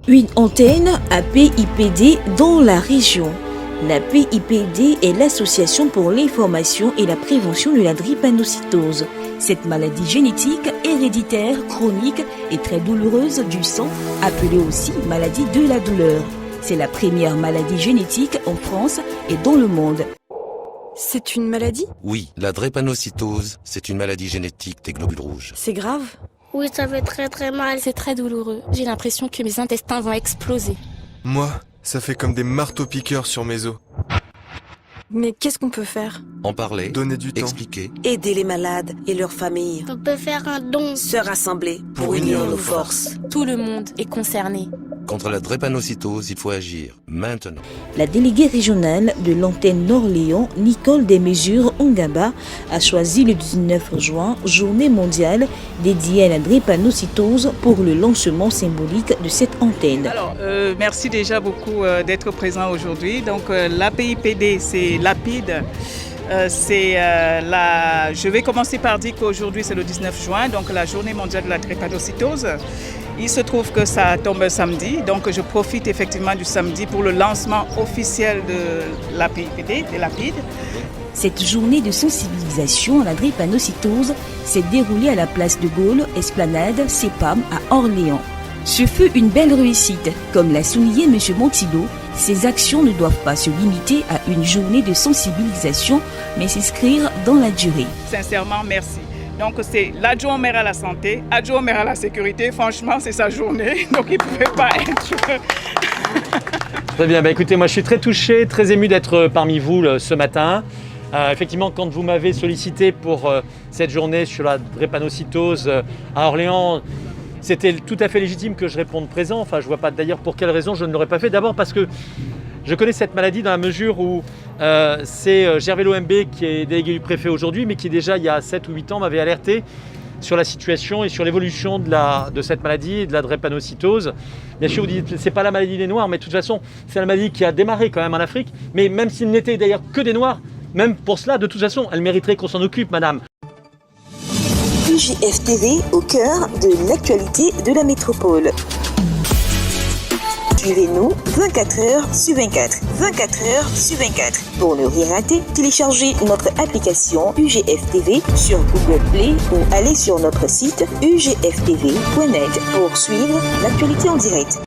Une antenne APIPD dans la région. La PIPD est l'Association pour l'information et la prévention de la drépanocytose. Cette maladie génétique, héréditaire, chronique et très douloureuse du sang, appelée aussi maladie de la douleur. C'est la première maladie génétique en France et dans le monde. C'est une maladie? Oui, la drépanocytose, c'est une maladie génétique des globules rouges. C'est grave? Oui, ça fait très mal. C'est très douloureux. J'ai l'impression que mes intestins vont exploser. Moi, ça fait comme des marteaux-piqueurs sur mes os. Mais qu'est-ce qu'on peut faire? En parler, Donner du temps. expliquer. Aider les malades et leurs familles. On peut faire un don. Se rassembler Pour unir nos forces. Tout le monde est concerné. Contre la drépanocytose, il faut agir maintenant. La déléguée régionale de l'antenne d'Orléans, Nicole Desmesures-Ongaba, a choisi le 19 juin, journée mondiale dédiée à la drépanocytose pour le lancement symbolique de cette antenne. Alors, merci déjà beaucoup d'être présent aujourd'hui. Donc, l'APIPD, c'est Lapide. Je vais commencer par dire qu'aujourd'hui, c'est le 19 juin, donc la journée mondiale de la drépanocytose. Il se trouve que ça tombe samedi, donc je profite effectivement du samedi pour le lancement officiel de l'APIPD, de Lapide. Cette journée de sensibilisation à la drépanocytose s'est déroulée à la place de Gaulle, Esplanade, CEPAM à Orléans. Ce fut une belle réussite. Comme l'a souligné M. Montillo, ces actions ne doivent pas se limiter à une journée de sensibilisation, mais s'inscrire dans la durée. Sincèrement, merci. Donc c'est l'adjoint au maire à la santé, adjoint au maire à la sécurité. Franchement, c'est sa journée, donc il ne pouvait pas être... Très bien, écoutez, moi je suis très touché, très ému d'être parmi vous ce matin. Effectivement, quand vous m'avez sollicité pour cette journée sur la drépanocytose à Orléans, c'était tout à fait légitime que je réponde présent. Enfin, je ne vois pas d'ailleurs pour quelle raison je ne l'aurais pas fait. D'abord parce que je connais cette maladie dans la mesure où c'est Gervais Loembe qui est délégué du préfet aujourd'hui, mais qui déjà il y a 7 ou 8 ans m'avait alerté sur la situation et sur l'évolution de cette maladie et de la drépanocytose. Bien sûr, vous dites c'est pas la maladie des Noirs, mais de toute façon, c'est la maladie qui a démarré quand même en Afrique. Mais même s'il n'était d'ailleurs que des Noirs, même pour cela, de toute façon, elle mériterait qu'on s'en occupe, madame. UJF TV au cœur de l'actualité de la métropole. Suivez-nous 24 heures sur 24. 24 heures sur 24. Pour ne rien rater, téléchargez notre application UGF TV sur Google Play ou allez sur notre site ugftv.net pour suivre l'actualité en direct.